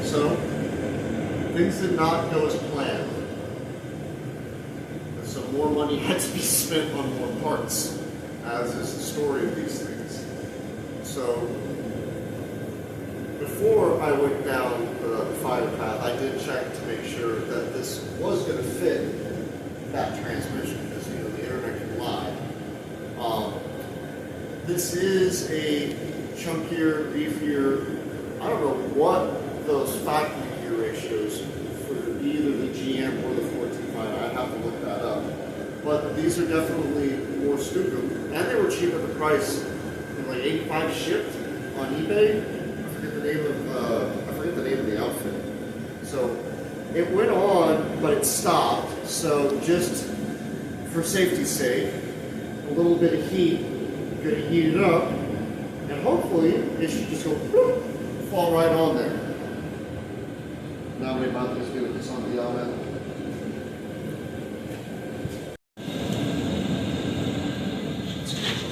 So, things did not go as planned. So more money had to be spent on more parts, as is the story of these things. So, before I went down the fire path, I did check to make sure that this was going to fit that transmission, because you know the internet can lie. This is a chunkier, beefier. I don't know what those factory gear ratios for either the GM or the 14.5. I have to look that up. But these are definitely more Stukum, and they were cheap at the price. Like 85 shipped on eBay. I forget the name of the outfit. So it went on, but it stopped. So just for safety's sake, a little bit of heat, gonna heat it up, and hopefully it should just go whoop, fall right on there. Now we're about to get this on the element.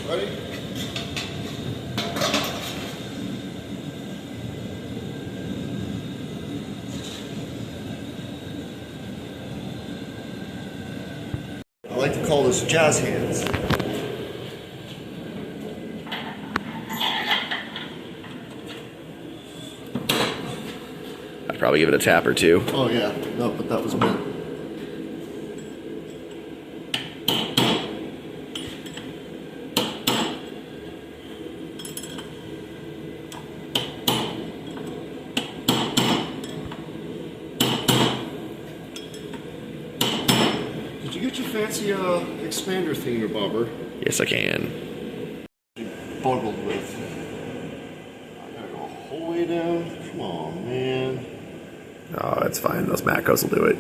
Ready? I like to call this jazz hands. I'd probably give it a tap or two. Oh yeah, no, but that was meant. Did you get your fancy expander thingamabobber? Yes, I can. Boggled with. I gotta go the whole way down. Come on, man. Oh, it's fine. Those Matcos will do it.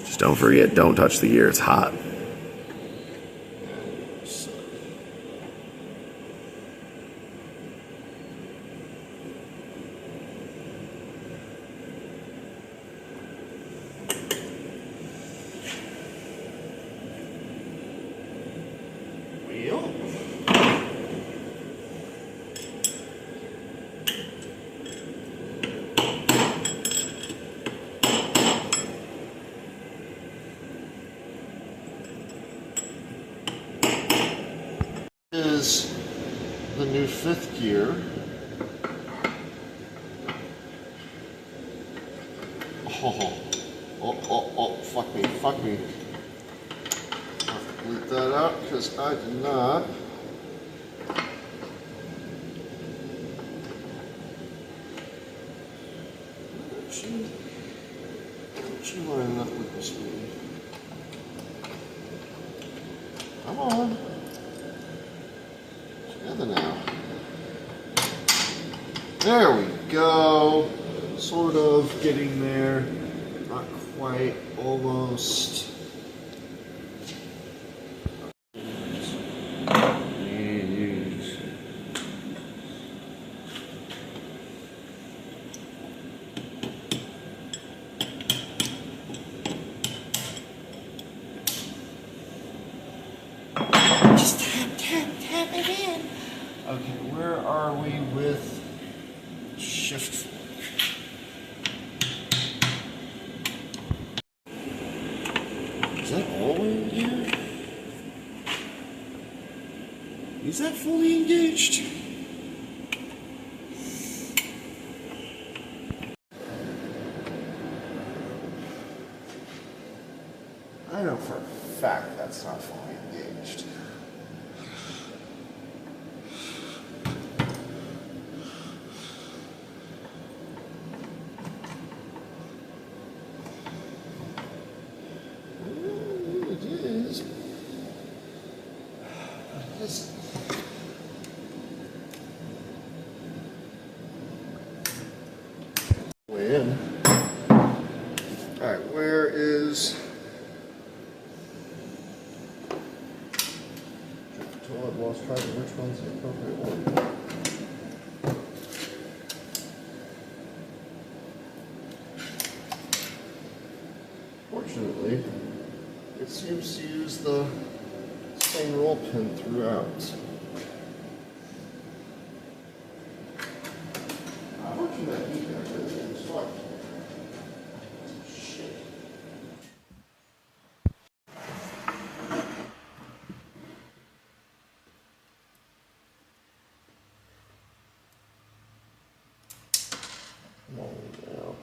Just don't forget, don't touch the gear. It's hot. Is the new 5th gear. Oh, fuck me. I have to bleep that out because I did not. Don't you line up with this one? Come on. Together now. There we go. Sort of getting there. Not quite. Almost. Just tap it in. Okay, where are we with shift? Is that all the way in here? Is that fully engaged? I know for a fact that's not fully engaged. It is. Way in. Alright, where is I've lost track of which one's the appropriate one. Fortunately, it seems to use the same roll pin throughout. I'm watching that heat there, but it's fun. Shit. Come on now.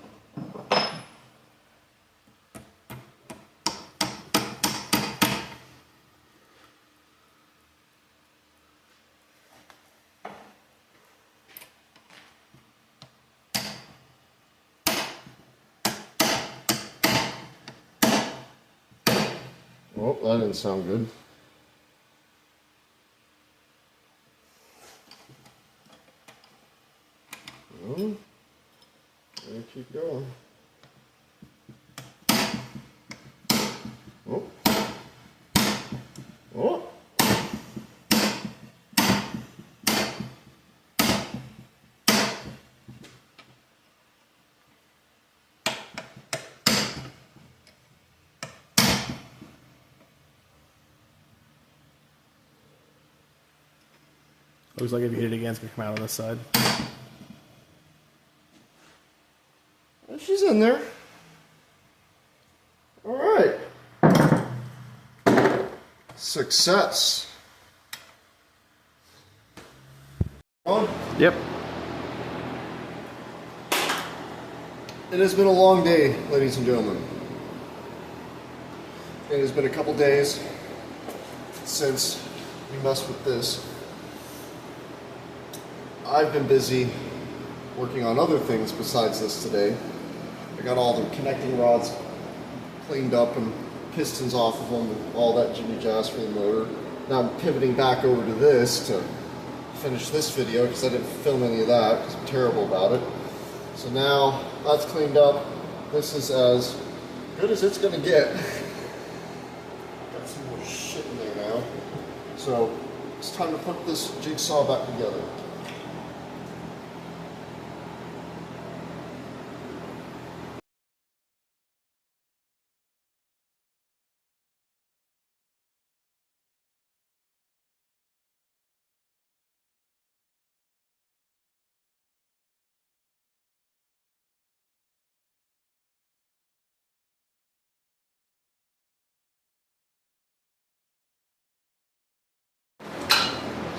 Oh, that didn't sound good. Well, and keep going. Oh. Oh. Looks like if you hit it again, it's gonna come out on this side. She's in there. All right. Success. On. Yep. It has been a long day, ladies and gentlemen. It has been a couple days since we messed with this. I've been busy working on other things besides this today. I got all the connecting rods cleaned up and pistons off of them and all that jimmy jazz for the motor. Now I'm pivoting back over to this to finish this video because I didn't film any of that because I'm terrible about it. So now that's cleaned up. This is as good as it's gonna get. Got some more shit in there now. So it's time to put this jigsaw back together.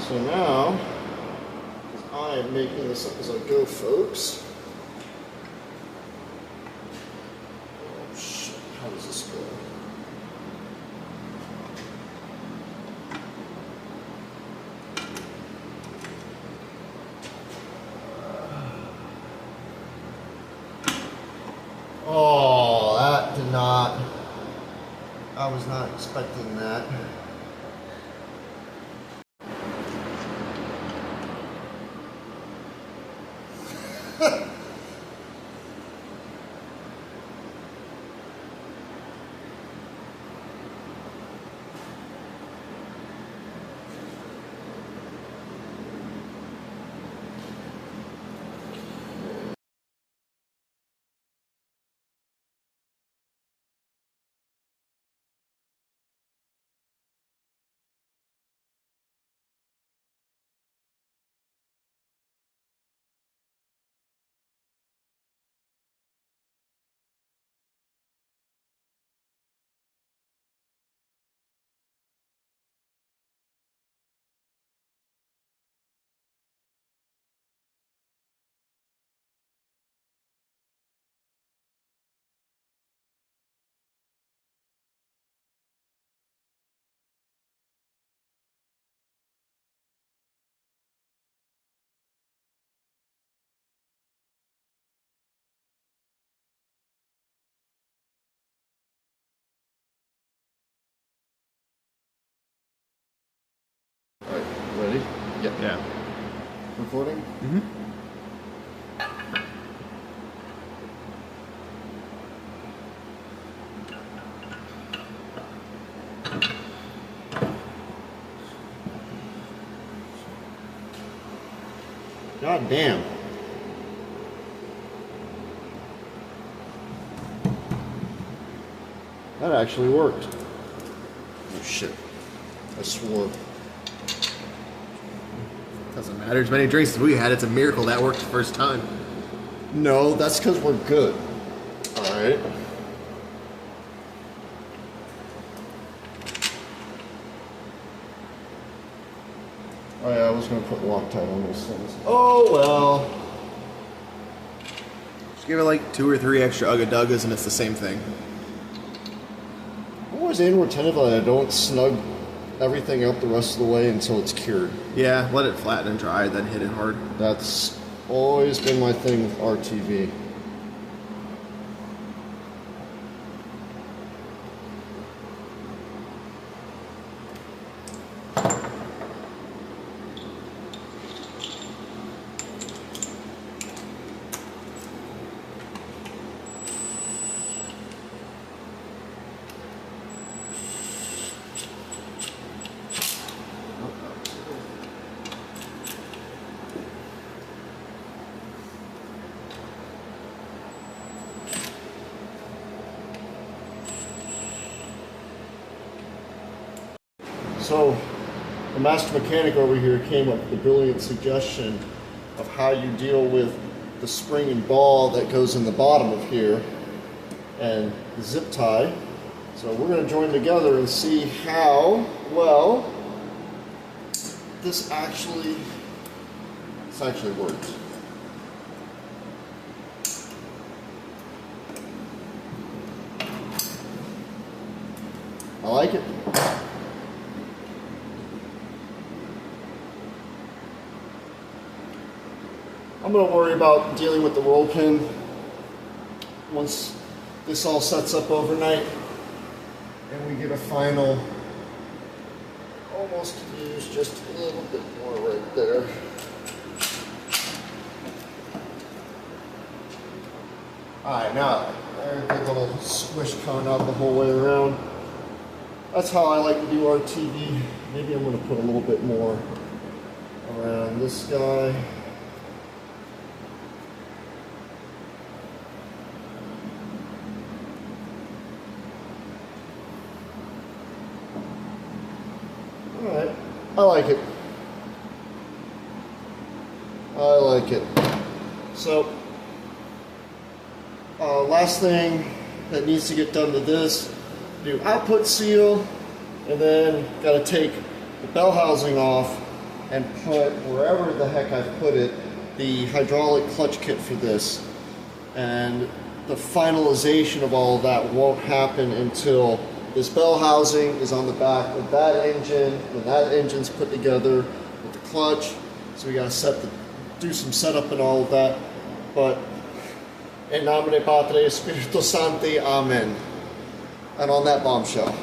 So now, because I am making this up as I go, folks. Oh shit, how does this go? Oh, that did not, I was not expecting that. Ready? Yep. Yeah. Recording? Mm-hmm. God damn. That actually worked. Oh shit. I swore. Doesn't matter. As many drinks as we had, it's a miracle that worked the first time. No, that's because we're good. Alright. Oh yeah, I was gonna put Loctite on those things. Oh well. Just give it like 2 or 3 extra Ugga Duggas and it's the same thing. I'm always inward attentive that I don't snug everything up the rest of the way until it's cured. Yeah, let it flatten and dry, then hit it hard. That's always been my thing with RTV. So, the master mechanic over here came up with the brilliant suggestion of how you deal with the spring and ball that goes in the bottom of here and the zip tie. So we're going to join together and see how well this actually works. I like it. I'm going to worry about dealing with the roll pin once this all sets up overnight and we get a final. Almost use just a little bit more right there. Alright, now there's a little squish coming out the whole way around. That's how I like to do RTV. Maybe I'm going to put a little bit more around this guy. Alright, I like it. I like it. So, last thing that needs to get done to this, do output seal, and then got to take the bell housing off and put wherever the heck I've put it, the hydraulic clutch kit for this. And the finalization of all of that won't happen until this bell housing is on the back with that engine, when that engine's put together with the clutch. So we gotta do some setup and all of that. But in nomine Patri Spiritus Sancti, Amen. And on that bombshell.